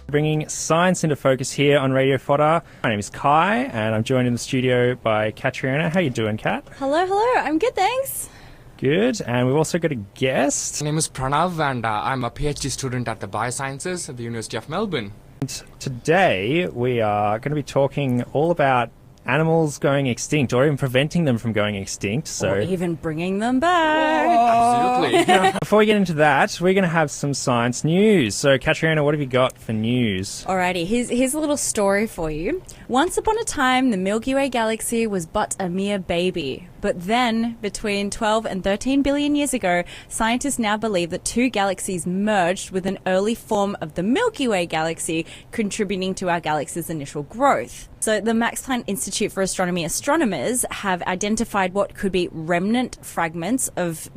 Bringing science into focus here on Radio Fodder. My name is Kai, and I'm joined in the studio by Katriona. How you doing, Kat? Hello. I'm good, thanks. Good. And we've also got a guest. My name is Pranav, and I'm a PhD student at the Biosciences at the University of Melbourne. And today we are going to be talking all about animals going extinct, or even preventing them from going extinct. Or even bringing them back. Absolutely. Before we get into that, we're going to have some science news. So, Katriona, what have you got for news? Alrighty, here's a little story for you. Once upon a time, the Milky Way galaxy was but a mere baby. But then, between 12 and 13 billion years ago, scientists now believe that two galaxies merged with an early form of the Milky Way galaxy, contributing to our galaxy's initial growth. So the Max Planck Institute for Astronomy astronomers have identified what could be remnant fragments of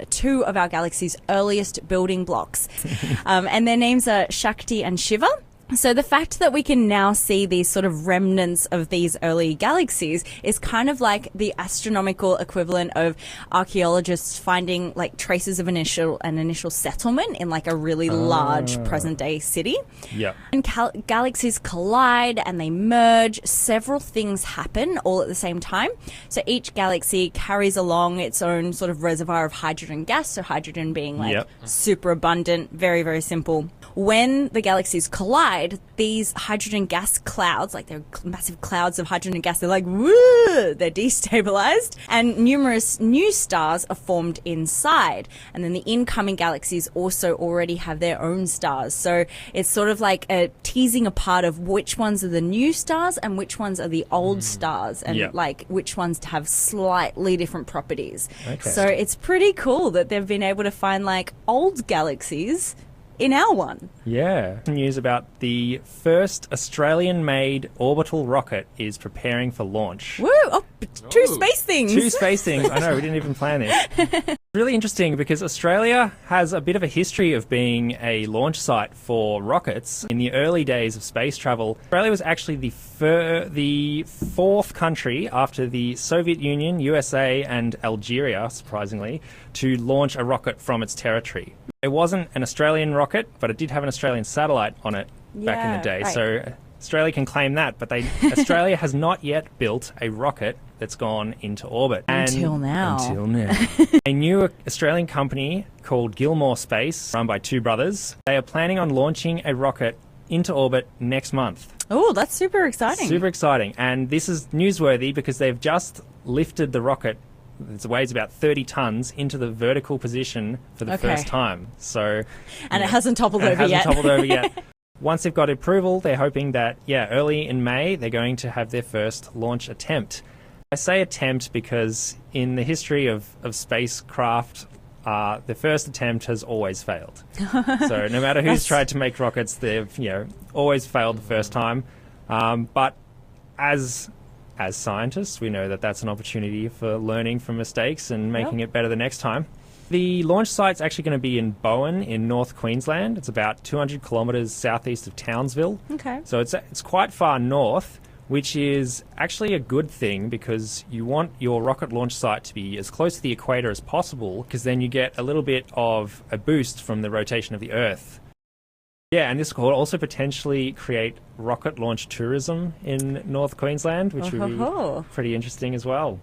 two of our galaxy's earliest building blocks. And their names are Shakti and Shiva. So the fact that we can now see these sort of remnants of these early galaxies is kind of like the astronomical equivalent of archaeologists finding like traces of an initial settlement in like a really large present day city. Yeah. When galaxies collide and they merge, several things happen all at the same time. So each galaxy carries along its own sort of reservoir of hydrogen gas, so hydrogen being like super abundant, very, very simple. When the galaxies collide, these hydrogen gas clouds, like they're massive clouds of hydrogen gas, they're like, woo, they're destabilized, and numerous new stars are formed inside. And then the incoming galaxies also already have their own stars. So it's sort of like a teasing apart of which ones are the new stars and which ones are the old stars, and like which ones have slightly different properties. Okay. So it's pretty cool that they've been able to find like old galaxies in our one. Yeah. News about the first Australian-made orbital rocket is preparing for launch. Woo! Oh, two space things. Two space things. I know, we didn't even plan this. Really interesting because Australia has a bit of a history of being a launch site for rockets. In the early days of space travel, Australia was actually the fourth country after the Soviet Union, USA and Algeria, surprisingly, to launch a rocket from its territory. It wasn't an Australian rocket, but it did have an Australian satellite on it back in the day. Right. So Australia can claim that, but Australia has not yet built a rocket that's gone into orbit. Until now. A new Australian company called Gilmore Space, run by two brothers, they are planning on launching a rocket into orbit next month. Oh, that's super exciting. Super exciting. And this is newsworthy because they've just lifted the rocket. It weighs about 30 tons into the vertical position for the first time. So, and it hasn't toppled over yet. Once they've got approval, they're hoping that, early in May, they're going to have their first launch attempt. I say attempt because in the history of spacecraft, the first attempt has always failed. So no matter who's tried to make rockets, they've always failed the first time. But as scientists, we know that that's an opportunity for learning from mistakes and making it better the next time. The launch site's actually going to be in Bowen in North Queensland. It's about 200 kilometres southeast of Townsville. Okay. So it's quite far north, which is actually a good thing because you want your rocket launch site to be as close to the equator as possible, because then you get a little bit of a boost from the rotation of the Earth. Yeah, and this could also potentially create rocket launch tourism in North Queensland, which would be pretty interesting as well.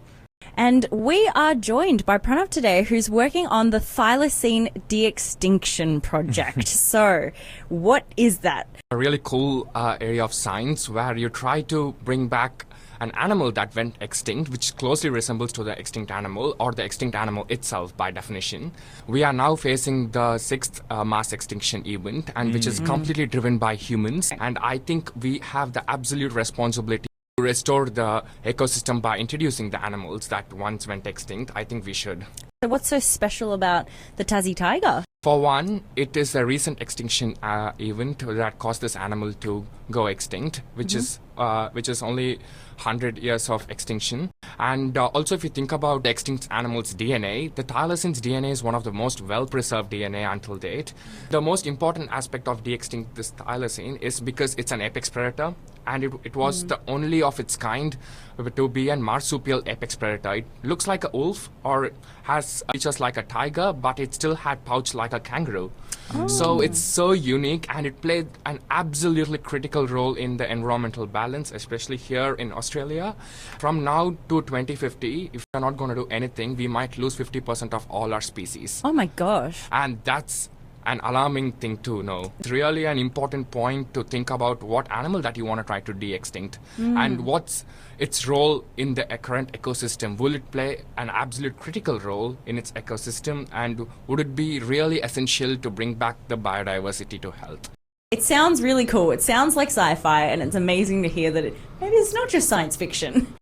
And we are joined by Pranav today, who's working on the thylacine de-extinction project. So, what is that? A really cool area of science where you try to bring back an animal that went extinct, which closely resembles to the extinct animal or the extinct animal itself by definition. We are now facing the sixth mass extinction event, and which is completely driven by humans. And I think we have the absolute responsibility to restore the ecosystem by introducing the animals that once went extinct. I think we should. So what's so special about the Tassie tiger? For one, it is a recent extinction event that caused this animal to go extinct, which is which is only 100 years of extinction. And also, if you think about the extinct animals' DNA, the thylacines' DNA is one of the most well-preserved DNA until date. The most important aspect of de-extinct this thylacine is because it's an apex predator, and it was the only of its kind to be a marsupial apex predator. It looks like a wolf or has features like a tiger, but it still had pouch like a kangaroo. So it's so unique, and it played an absolutely critical role in the environmental balance, especially here in Australia. From now to 2050, if we're not going to do anything, we might lose 50% of all our species. Oh my gosh. And that's an alarming thing to know. It's really an important point to think about what animal that you want to try to de-extinct and what's its role in the current ecosystem. Will it play an absolute critical role in its ecosystem, and would it be really essential to bring back the biodiversity to health? It sounds really cool. It sounds like sci-fi, and it's amazing to hear that maybe it's not just science fiction.